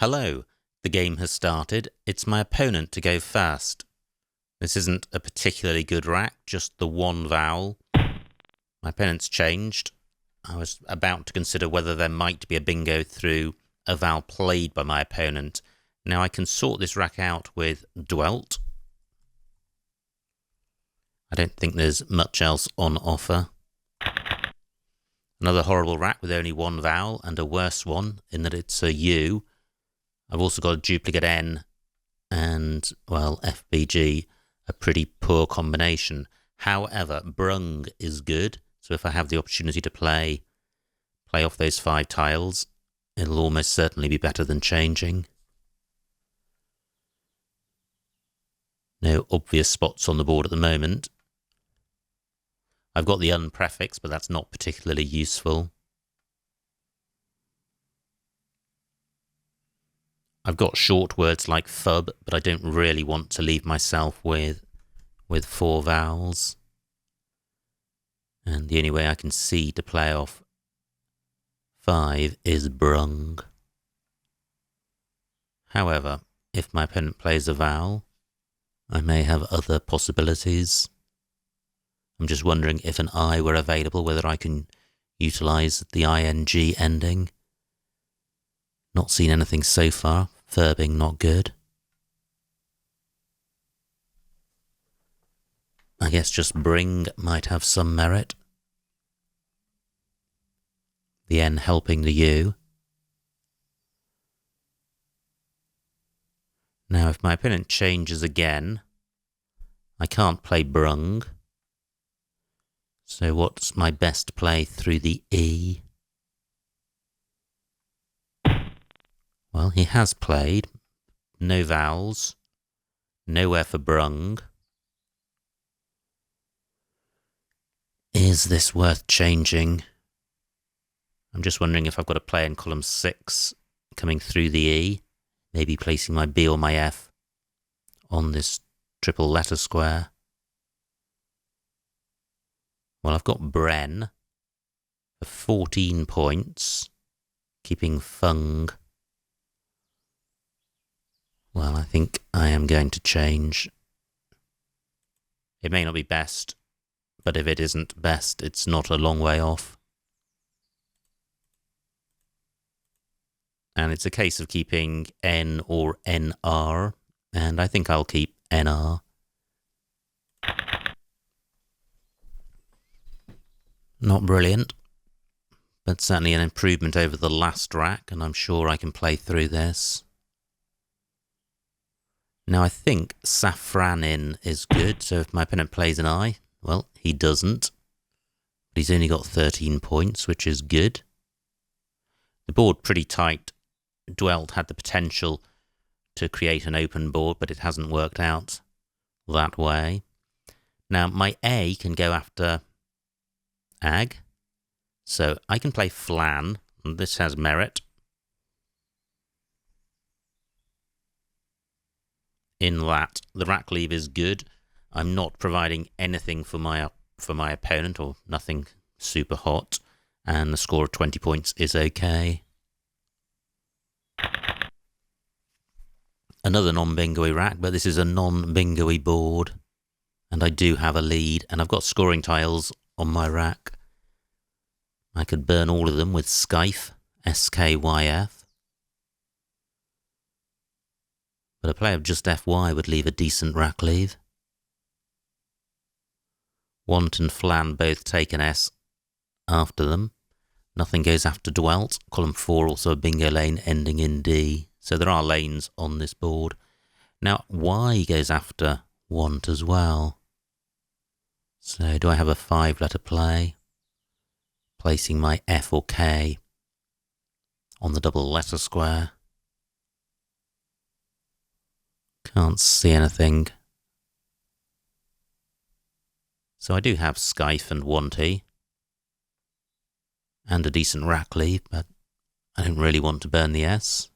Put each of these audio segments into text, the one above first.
Hello, the game has started. It's my opponent to go first. This isn't a particularly good rack, just the one vowel. My opponent's changed. I was about to consider whether there might be a bingo through a vowel played by my opponent. Now I can sort this rack out with dwelt. I don't think there's much else on offer. Another horrible rack with only one vowel, and a worse one in that it's a U. I've also got a duplicate N and, well, FBG, a pretty poor combination. However, brung is good, so if I have the opportunity to play off those 5 tiles, it'll almost certainly be better than changing. No obvious spots on the board at the moment. I've got the unprefix, but that's not particularly useful. I've got short words like fub, but I don't really want to leave myself with 4 vowels. And the only way I can see to play off 5 is brung. However, if my opponent plays a vowel, I may have other possibilities. I'm just wondering if an I were available, whether I can utilise the ing ending. Not seen anything so far. Verbing not good. I guess just bring might have some merit. The N helping the U. Now if my opponent changes again, I can't play brung. So what's my best play through the E? Well, he has played. No vowels. Nowhere for brung. Is this worth changing? I'm just wondering if I've got a play in column 6 coming through the E. Maybe placing my B or my F on this triple letter square. Well, I've got Bren for 14 points, keeping Fung. Well, I think I am going to change. It may not be best, but if it isn't best, it's not a long way off. And it's a case of keeping N or NR, and I think I'll keep NR. Not brilliant, but certainly an improvement over the last rack, and I'm sure I can play through this. Now I think Safranin is good, so if my opponent plays an I, well, he doesn't. But he's only got 13 points, which is good. The board pretty tight. Dwelt had the potential to create an open board, but it hasn't worked out that way. Now my A can go after Ag, so I can play Flan, and this has merit. In that the rack leave is good. I'm not providing anything for my opponent, or nothing super hot, and the score of 20 points is okay. Another non-bingo-y rack, but this is a non-bingo-y board, and I do have a lead, and I've got scoring tiles on my rack. I could burn all of them with Skyf, SKYF. But a play of just FY would leave a decent rack leave. Want and Flan both take an S after them. Nothing goes after Dwelt. Column 4 also a bingo lane ending in D. So there are lanes on this board. Now Y goes after Want as well. So do I have a 5-letter play? Placing my F or K on the double letter square. Can't see anything. So I do have Skyf and Wanty. And a decent rack leave, but I don't really want to burn the S.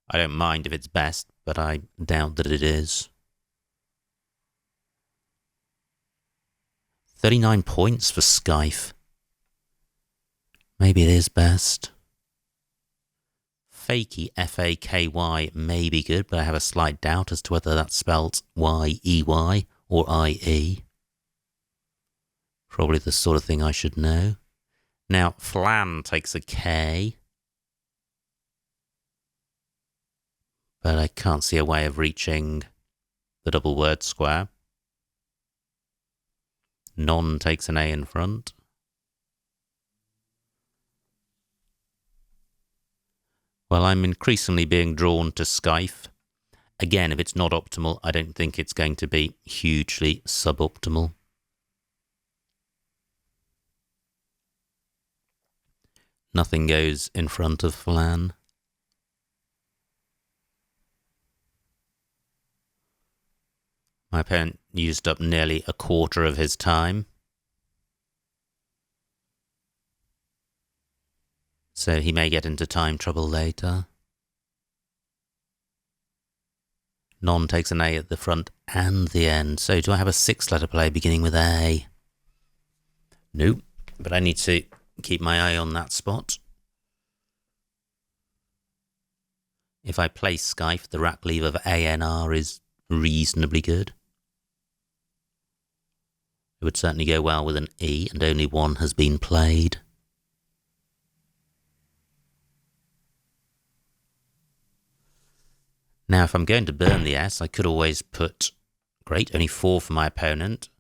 I don't mind if it's best, but I doubt that it is. 39 points for Skyf. Maybe it is best. Faky, F-A-K-Y, may be good, but I have a slight doubt as to whether that's spelled Y-E-Y or I-E. Probably the sort of thing I should know. Now, flan takes a K, but I can't see a way of reaching the double word square. Non takes an A in front. Well, I'm increasingly being drawn to Skyfe. Again, if it's not optimal, I don't think it's going to be hugely suboptimal. Nothing goes in front of flan. My opponent used up nearly a quarter of his time. So he may get into time trouble later. Non takes an A at the front and the end. So do I have a 6-letter play beginning with A? Nope, but I need to keep my eye on that spot. If I play Skyfe, the rack leave of ANR is reasonably good. It would certainly go well with an E, and only one has been played. Now, if I'm going to burn the S, I could always put... Great, only 4 for my opponent.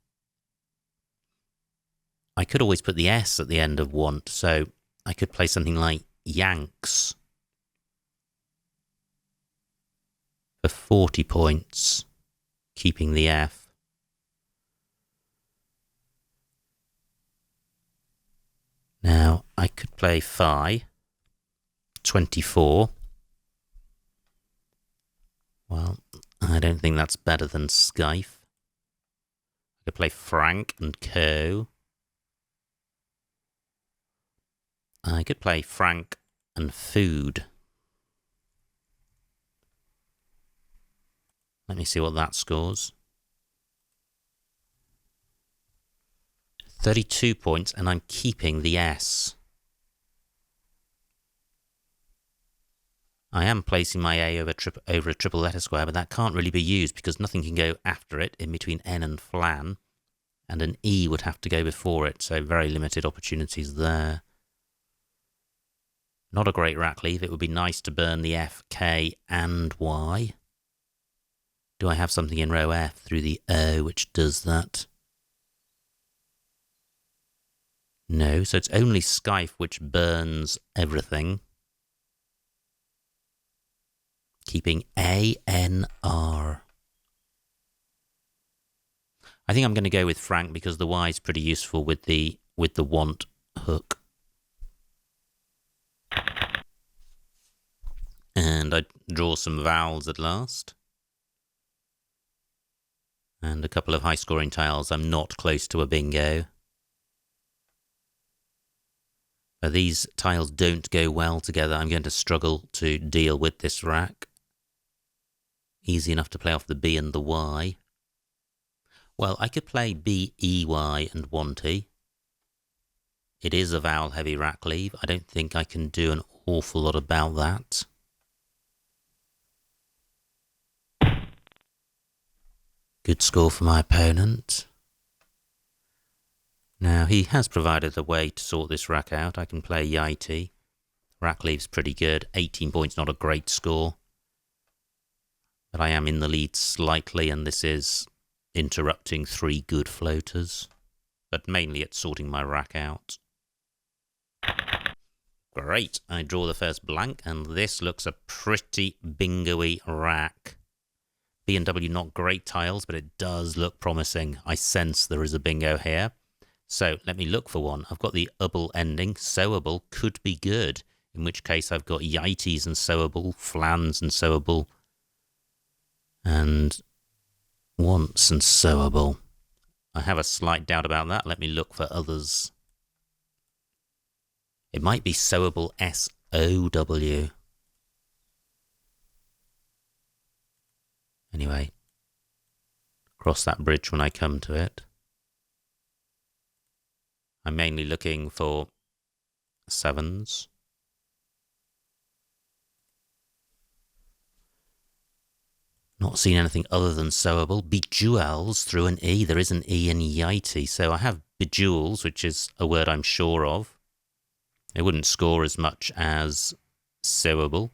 I could always put the S at the end of want, so I could play something like Yanks for 40 points, keeping the F. Now, I could play Phi, 24. Well, I don't think that's better than Skyfe. I could play Frank and Co. I could play Frank and Food. Let me see what that scores. 32 points, and I'm keeping the S. I am placing my A over a triple letter square, but that can't really be used because nothing can go after it in between N and flan, and an E would have to go before it, so very limited opportunities there. Not a great rack leave. It would be nice to burn the F, K, and Y. Do I have something in row F through the O which does that? No, so it's only Skyfe which burns everything. Keeping ANR. I think I'm going to go with Frank because the Y is pretty useful with the want hook. And I draw some vowels at last. And a couple of high-scoring tiles. I'm not close to a bingo. But these tiles don't go well together. I'm going to struggle to deal with this rack. Easy enough to play off the B and the Y. Well, I could play B, E, Y and Wanty. It is a vowel-heavy rack leave. I don't think I can do an awful lot about that. Good score for my opponent. Now, he has provided a way to sort this rack out. I can play Yiti. Rack leave's pretty good. 18 points, not a great score. But I am in the lead slightly, and this is interrupting 3 good floaters. But mainly it's sorting my rack out. Great, I draw the first blank, and this looks a pretty bingo-y rack. B and W not great tiles, but it does look promising. I sense there is a bingo here. So let me look for one. I've got the able ending. Sowable could be good, in which case I've got yites and sowable, flans and sowable, and wants and sowable. I have a slight doubt about that. Let me look for others. It might be sowable S-O-W. Anyway, cross that bridge when I come to it. I'm mainly looking for sevens. Not seen anything other than sewable. Bejewels through an E. There is an E in Yeti. So I have bejewels, which is a word I'm sure of. It wouldn't score as much as sewable,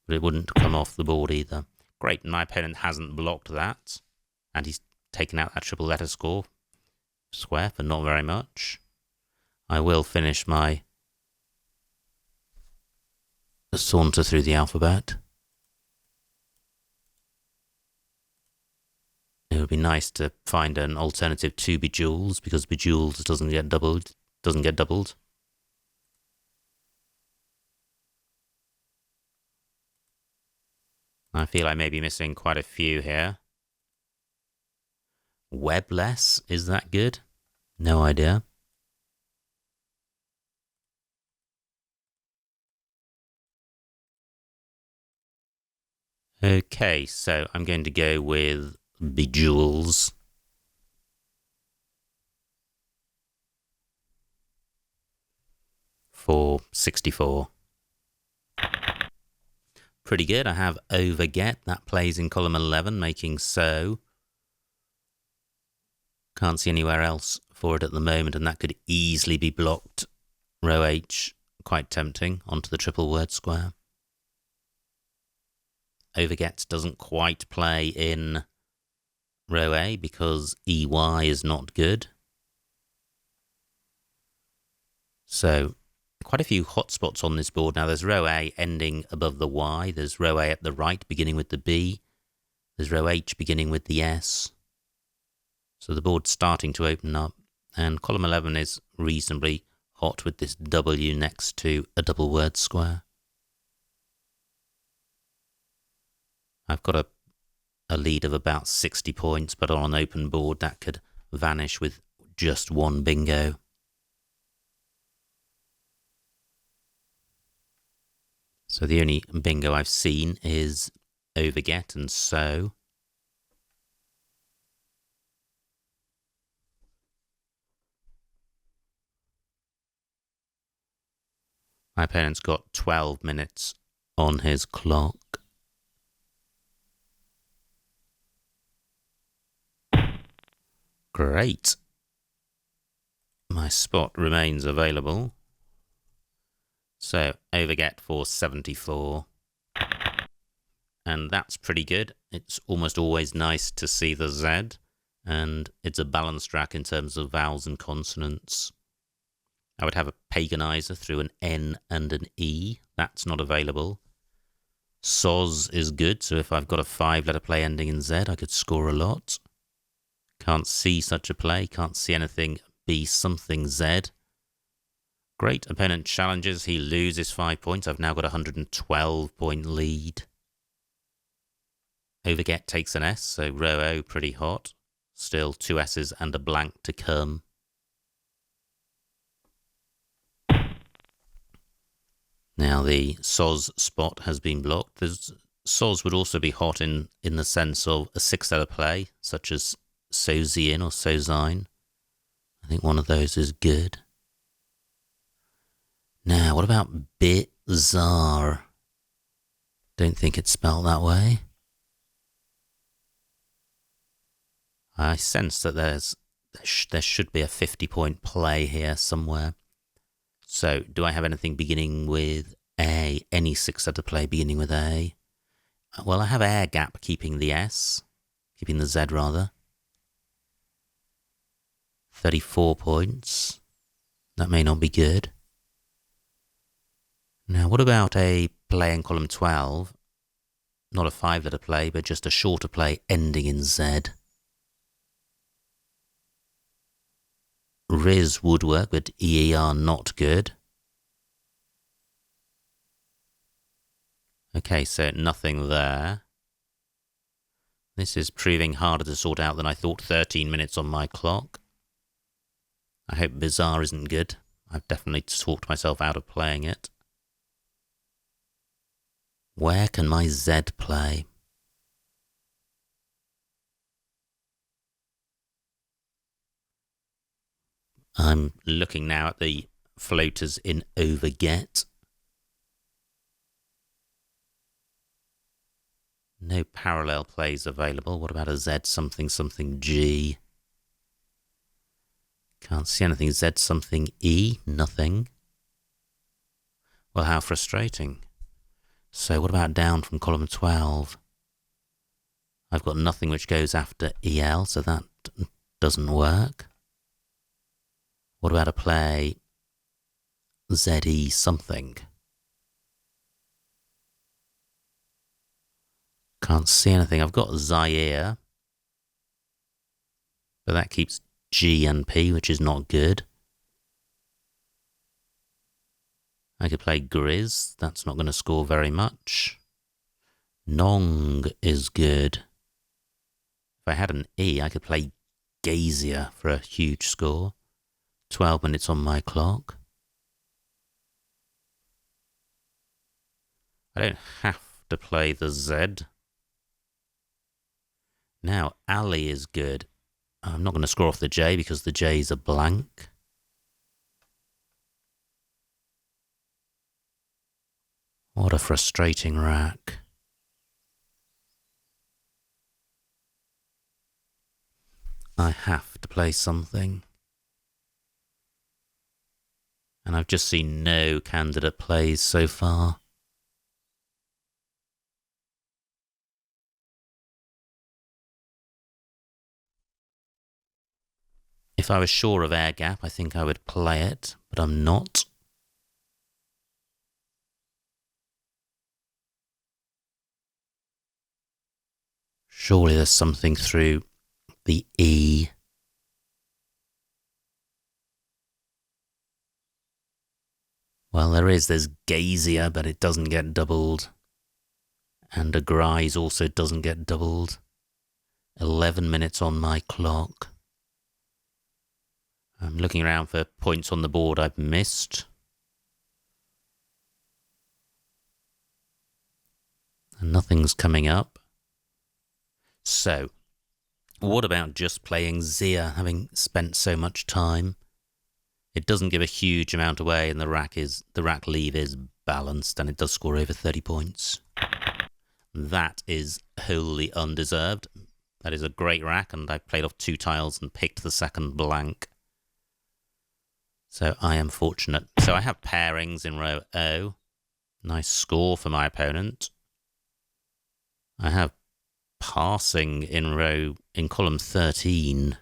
but it wouldn't come off the board either. Great, my opponent hasn't blocked that. And he's taken out that triple letter score square for not very much. I will finish my saunter through the alphabet. It would be nice to find an alternative to bejewels, because bejewels doesn't get doubled. I feel I may be missing quite a few here. Webless, is that good? No idea. Okay, so I'm going to go with bejewels. For 64. Pretty good. I have overget. That plays in column 11, making so. Can't see anywhere else for it at the moment, and that could easily be blocked. Row H, quite tempting, onto the triple word square. Overget doesn't quite play in row A because EY is not good. So quite a few hotspots on this board. Now there's row A ending above the Y. There's row A at the right beginning with the B. There's row H beginning with the S. So the board's starting to open up. And column 11 is reasonably hot with this W next to a double word square. I've got a lead of about 60 points, but on an open board that could vanish with just one bingo. So the only bingo I've seen is overget and so. My opponent's got 12 minutes on his clock. Great. My spot remains available. So, overget for 74. And that's pretty good. It's almost always nice to see the Z. And it's a balanced track in terms of vowels and consonants. I would have a paganizer through an N and an E. That's not available. Soz is good, so if I've got a 5-letter play ending in Z, I could score a lot. Can't see such a play. Can't see anything be something Z. Great. Opponent challenges. He loses 5 points. I've now got a 112-point lead. Overget takes an S, so row O pretty hot. Still 2 S's and a blank to come. Now the Soz spot has been blocked. Soz would also be hot in the sense of a 6-letter play, such as Sozian or Sozine. I think one of those is good. Now, what about bizarre? Don't think it's spelled that way. I sense that there should be a 50-point play here somewhere. So, do I have anything beginning with A? Any 6-letter play beginning with A? Well, I have air gap keeping the S, keeping the Z rather. 34 points. That may not be good. Now, what about a play in column 12? Not a 5-letter play, but just a shorter play ending in Z. Riz would work, but EER not good. Okay, so nothing there. This is proving harder to sort out than I thought. 13 minutes on my clock. I hope bizarre isn't good. I've definitely talked myself out of playing it. Where can my Z play? I'm looking now at the floaters in overget. No parallel plays available. What about a Z something something G? Can't see anything. Z something E? Nothing. Well, how frustrating. So what about down from column 12? I've got nothing which goes after EL, so that doesn't work. What about a play ZE something? Can't see anything. I've got Zaire, but that keeps G and P, which is not good. I could play Grizz. That's not going to score very much. Nong is good. If I had an E, I could play Gazier for a huge score. 12 minutes on my clock. I don't have to play the Z. Now, Ali is good. I'm not going to score off the J because the J's are blank. What a frustrating rack. I have to play something. And I've just seen no candidate plays so far. If I was sure of air gap, I think I would play it, but I'm not. Surely there's something through the E. Well, there's Gazier, but it doesn't get doubled. And a Grise also doesn't get doubled. 11 minutes on my clock. I'm looking around for points on the board I've missed. And nothing's coming up. So, what about just playing Zia, having spent so much time? It doesn't give a huge amount away, and the rack leave is balanced, and it does score over 30 points. That is wholly undeserved. That is a great rack, and I played off 2 tiles and picked the second blank. So I am fortunate. So I have pairings in row O. Nice score for my opponent. I have passing in column 13.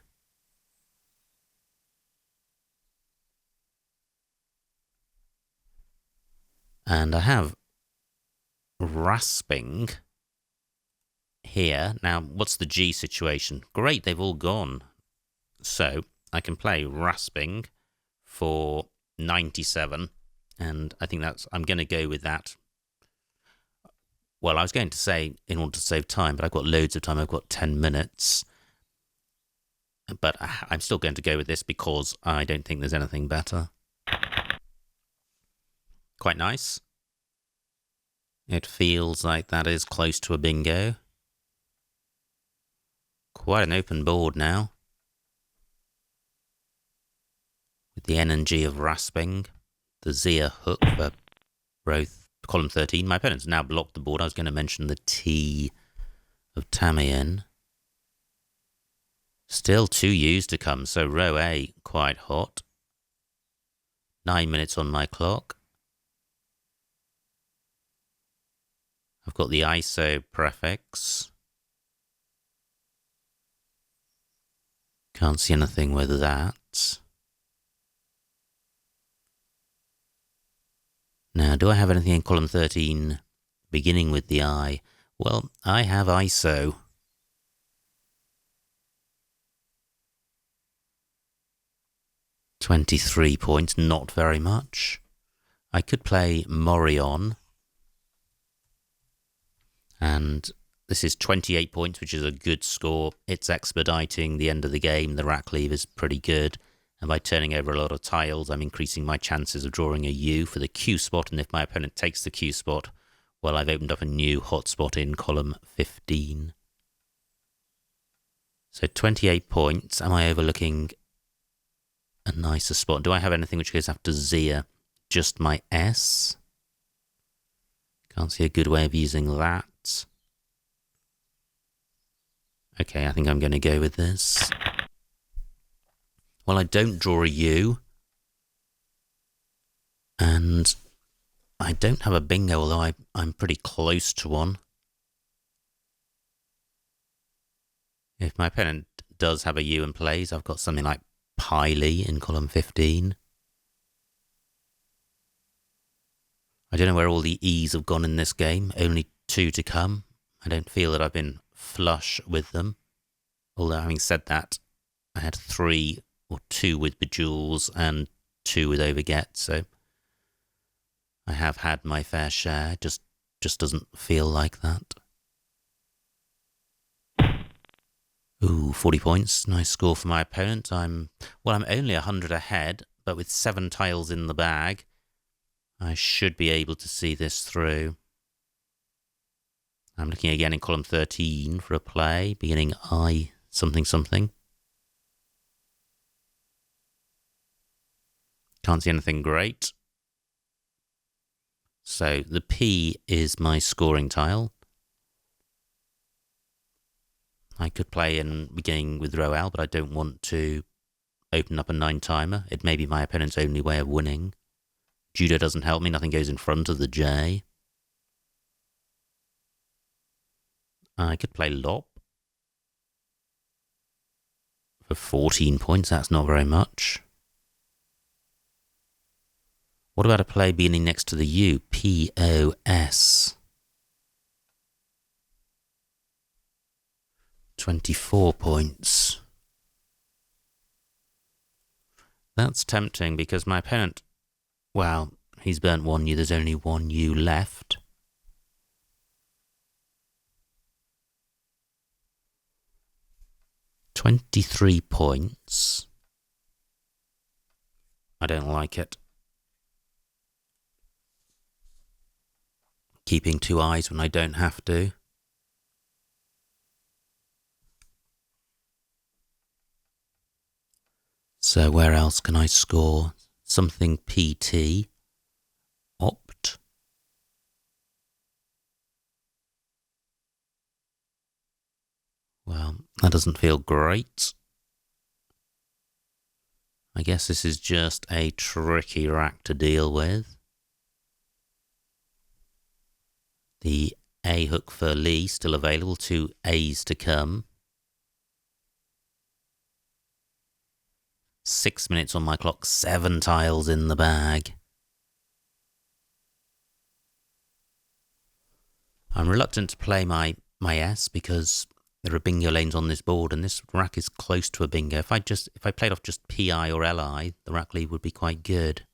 And I have rasping here. Now, what's the G situation? Great, they've all gone. So I can play rasping for 97, and I think I'm going to go with that. Well, I was going to say in order to save time, but I've got loads of time. I've got 10 minutes. But I'm still going to go with this because I don't think there's anything better. Quite nice. It feels like that is close to a bingo. Quite an open board now. With the N and G of rasping. The Zia hook for column 13. My opponent's now blocked the board. I was going to mention the T of Tamiyan. Still 2 U's to come, so row A quite hot. 9 minutes on my clock. I've got the ISO prefix. Can't see anything with that. Now, do I have anything in column 13 beginning with the I? Well, I have ISO. £23 points, not very much. I could play Morion. And this is 28 points, which is a good score. It's expediting the end of the game. The rack leave is pretty good. And by turning over a lot of tiles, I'm increasing my chances of drawing a U for the Q spot. And if my opponent takes the Q spot, well, I've opened up a new hotspot in column 15. So 28 points. Am I overlooking a nicer spot? Do I have anything which goes after Zia? Just my S? Can't see a good way of using that. Okay, I think I'm going to go with this. Well, I don't draw a U. And I don't have a bingo, although I'm pretty close to one. If my opponent does have a U and plays, I've got something like Piley in column 15. I don't know where all the E's have gone in this game. Only 2 to come. I don't feel that I've been flush with them. Although, having said that, I had 3 or 2 with Bejewels and 2 with Overget, so I have had my fair share. It just doesn't feel like that. Ooh, 40 points. Nice score for my opponent. I'm only 100 ahead, but with 7 tiles in the bag, I should be able to see this through. I'm looking again in column 13 for a play, beginning I something something. Can't see anything great. So the P is my scoring tile. I could play in beginning with row L, but I don't want to open up a 9-timer. It may be my opponent's only way of winning. Judo doesn't help me. Nothing goes in front of the J. I could play Lop for 14 points. That's not very much. What about a play beginning next to the U? P-O-S. 24 points. That's tempting because my opponent, well, he's burnt 1 U. There's only 1 U left. $23 points. I don't like it. Keeping 2 eyes when I don't have to. So where else can I score? Something PT. Opt. Well, that doesn't feel great. I guess this is just a tricky rack to deal with. The A hook for Lee still available. 2 A's to come. 6 minutes on my clock. 7 tiles in the bag. I'm reluctant to play my S because there are bingo lanes on this board, and this rack is close to a bingo. If I played off just PI or LI, the rack lead would be quite good.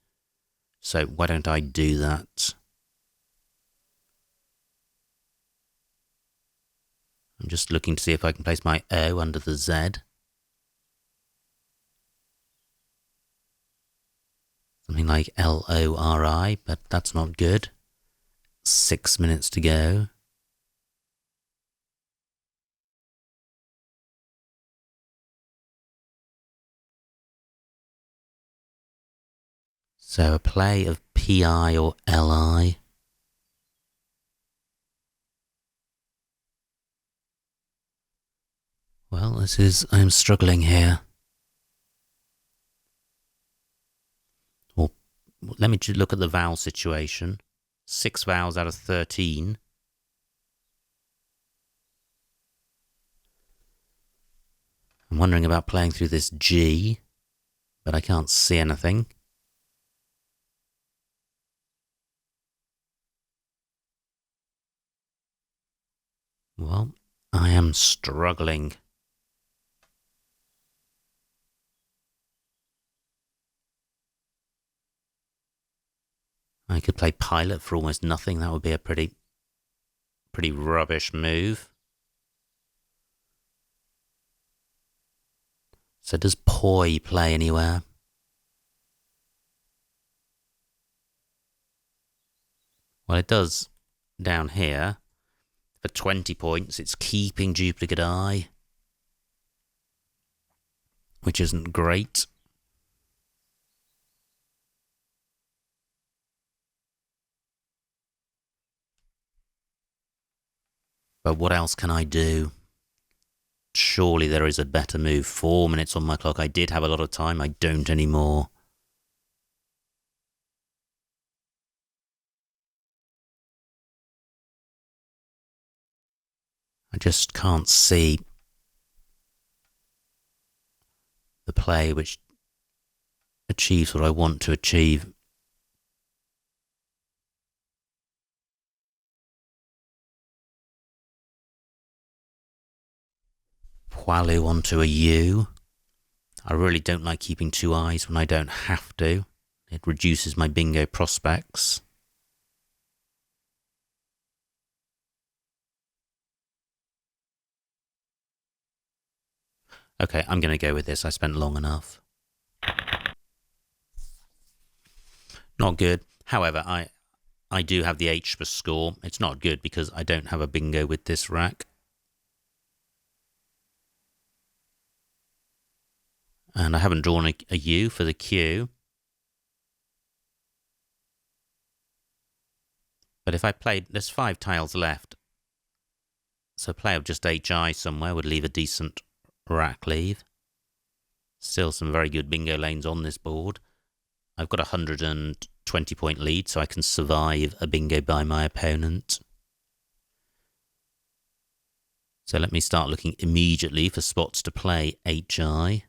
So why don't I do that? I'm just looking to see if I can place my O under the Z. Something like LORI, but that's not good. 6 minutes to go. So a play of PI or LI. Well, I'm struggling here. Well, let me just look at the vowel situation. 6 vowels out of 13. I'm wondering about playing through this G, but I can't see anything. Well, I am struggling. I could play Pilot for almost nothing. That would be a pretty rubbish move. So does Poi play anywhere? Well, it does down here. For 20 points, it's keeping duplicate I, which isn't great. But what else can I do? Surely there is a better move. 4 minutes on my clock. I did have a lot of time. I don't anymore. I just can't see the play which achieves what I want to achieve. Poilu onto a U. I really don't like keeping 2 eyes when I don't have to. It reduces my bingo prospects. Okay, I'm going to go with this. I spent long enough. Not good. However, I do have the H for score. It's not good because I don't have a bingo with this rack. And I haven't drawn a U for the Q. But if I played, there's 5 tiles left. So a play of just HI somewhere would leave a decent rack leave. Still some very good bingo lanes on this board. I've got a 120 point lead, so I can survive a bingo by my opponent. So let me start looking immediately for spots to play HI.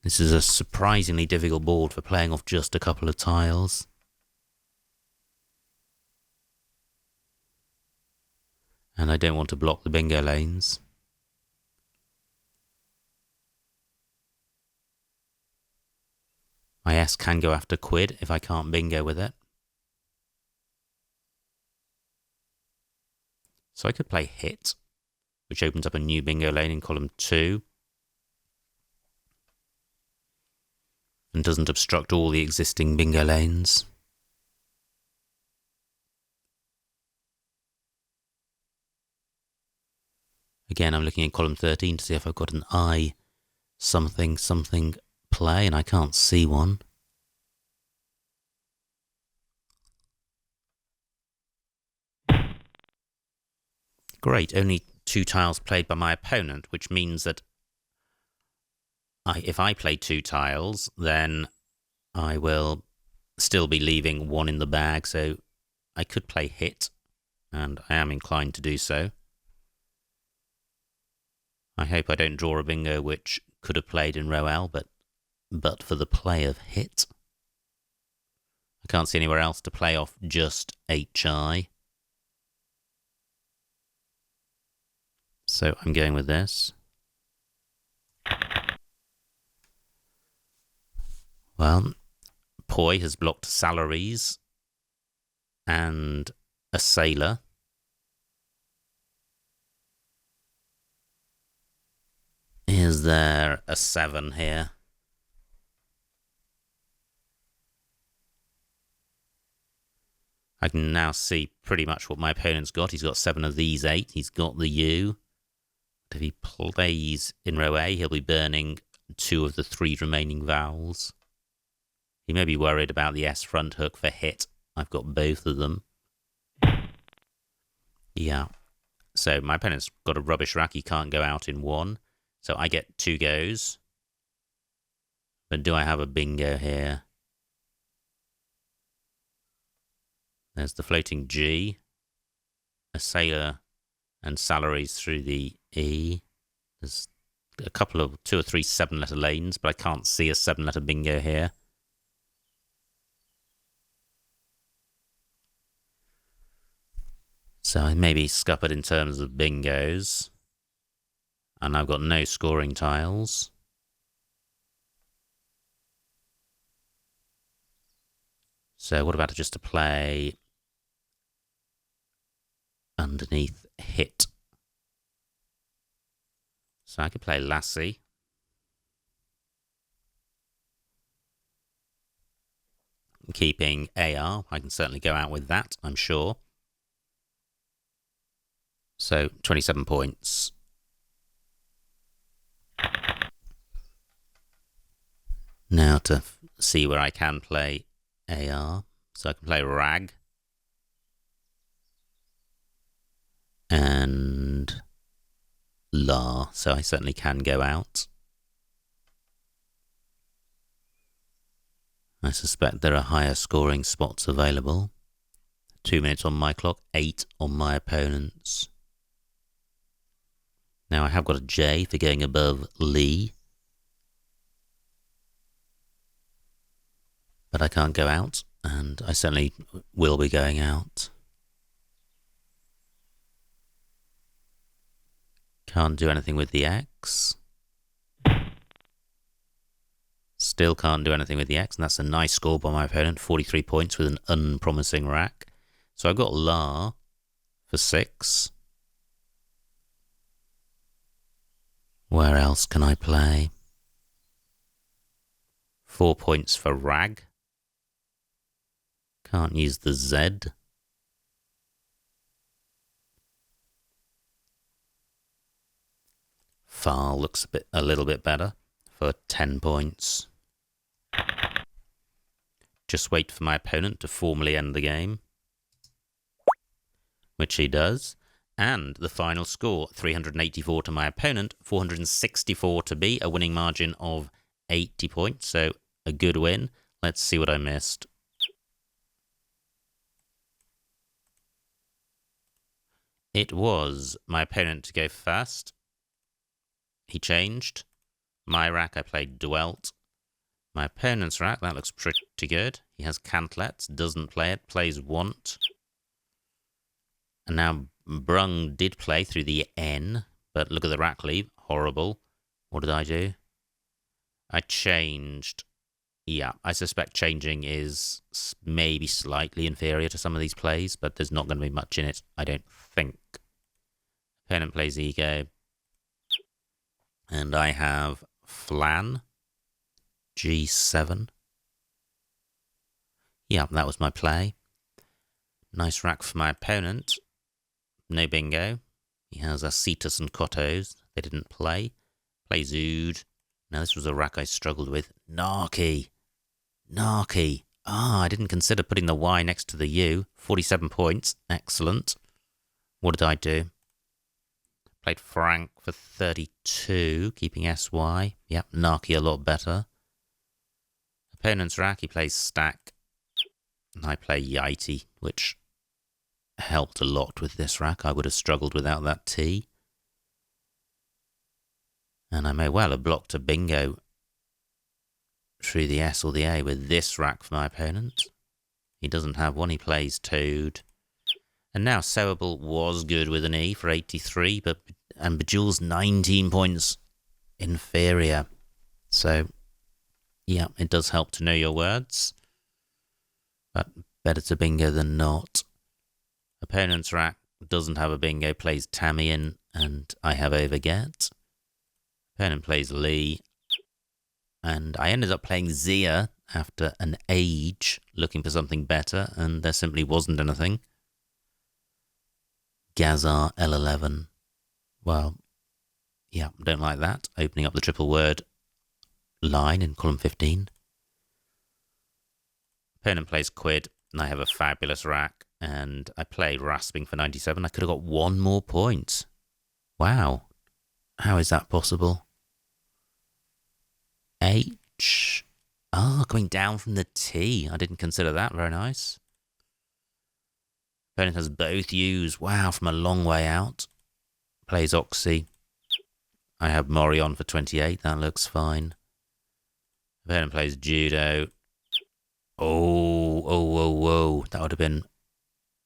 This is a surprisingly difficult board for playing off just a couple of tiles. And I don't want to block the bingo lanes. My S can go after quid if I can't bingo with it. So I could play hit, which opens up a new bingo lane in column 2. And doesn't obstruct all the existing bingo lanes. Again, I'm looking at column 13 to see if I've got an I something play, and I can't see one. Great, only 2 tiles played by my opponent, which means that if I play 2 tiles, then I will still be leaving 1 in the bag, so I could play hit, and I am inclined to do so. I hope I don't draw a bingo which could have played in row L, but for the play of hit. I can't see anywhere else to play off just HI. So I'm going with this. Well, Poi has blocked salaries and a sailor. Is there a 7 here? I can now see pretty much what my opponent's got. He's got 7 of these 8. He's got the U. But if he plays in row A, he'll be burning 2 of the 3 remaining vowels. He may be worried about the S front hook for hit. I've got both of them. Yeah. So my opponent's got a rubbish rack. He can't go out in 1. So I get 2 goes. But do I have a bingo here? There's the floating G. A sailor and salaries through the E. There's a couple of 2 or 3 7-letter lanes, but I can't see a 7-letter bingo here. So I may be scuppered in terms of bingos. And I've got no scoring tiles. So what about just to play underneath hit? So I could play Lassie. Keeping AR. I can certainly go out with that, I'm sure. So 27 points. Now to see where I can play AR. So I can play Rag. and La, so I certainly can go out. I suspect there are higher scoring spots available. 2 minutes on my clock, 8 on my opponent's. Now I have got a J for going above Lee, but I can't go out, and I certainly will be going out. Can't do anything with the X. Still can't do anything with the X, and that's a nice score by my opponent, 43 points with an unpromising rack. So I've got La for 6. Where else can I play? 4 points for Rag. Can't use the Z. Far looks a little bit better for 10 points. Just wait for my opponent to formally end the game, which he does. And the final score, 384 to my opponent, 464 to me, a winning margin of 80 points. So a good win. Let's see what I missed. It was my opponent to go first. He changed. My rack, I played Dwelt. My opponent's rack, that looks pretty good. He has Cantlets, doesn't play it, plays Want. And now Brung did play through the N, but look at the rack leave, horrible. What did I do? I changed. Yeah, I suspect changing is maybe slightly inferior to some of these plays, but there's not going to be much in it, I don't think. Opponent plays Ego. And I have Flan. G7. Yeah, that was my play. Nice rack for my opponent. No bingo. He has Acetus and Cottos. They didn't play. Plays Ood. Now this was a rack I struggled with. Narky. Narky. I didn't consider putting the Y next to the U. 47 points. Excellent. What did I do? Played Frank for 32, keeping SY. Yep, Narky a lot better. Opponent's rack, he plays Stack. And I play Yiti, which helped a lot with this rack. I would have struggled without that T. And I may well have blocked a bingo through the S or the A with this rack for my opponent. He doesn't have one, he plays Toad. And now Sewable was good with an E for 83, and Bejewel's 19 points inferior. So, yeah, it does help to know your words. But better to bingo than not. Opponent's rack doesn't have a bingo, plays Tamiyan, and I have Overget. Opponent plays Lee. And I ended up playing Zia after an age, looking for something better, and there simply wasn't anything. Gazar L11. Well, yeah, don't like that. Opening up the triple word line in column 15. Opponent plays Quid, and I have a fabulous rack, and I play Rasping for 97. I could have got one more point. Wow. How is that possible? H. Coming down from the T. I didn't consider that. Very nice. Opponent has both U's. Wow, from a long way out. Plays Oxy. I have Morion for 28. That looks fine. Opponent plays Judo. Oh. That would have been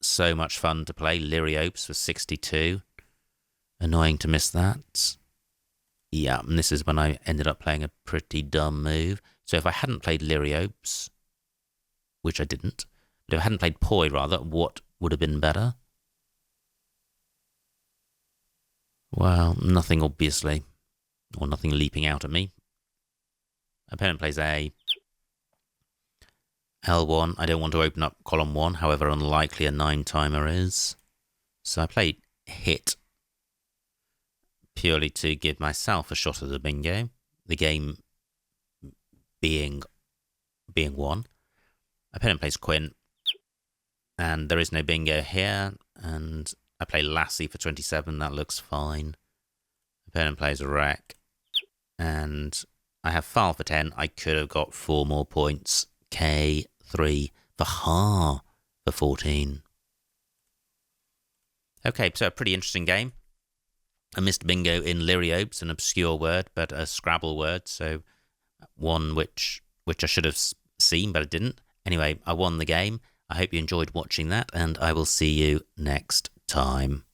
so much fun to play. Lyriopes for 62. Annoying to miss that. Yeah, and this is when I ended up playing a pretty dumb move. So if I hadn't played Lyriopes, which I didn't, but if I hadn't played Poi, rather, what would have been better? Well, nothing, obviously. Or nothing leaping out at me. Opponent plays A. L1. I don't want to open up column 1, however unlikely a 9-timer is. So I played Hit. Purely to give myself a shot at the bingo. The game being won. Opponent plays Quinn. And there is no bingo here. And I play Lassie for 27. That looks fine. Opponent plays a wreck. And I have File for 10. I could have got 4 more points. K3 for Ha for 14. Okay, so a pretty interesting game. I missed bingo in Lyriops, an obscure word, but a Scrabble word. So one which I should have seen, but I didn't. Anyway, I won the game. I hope you enjoyed watching that, and I will see you next time.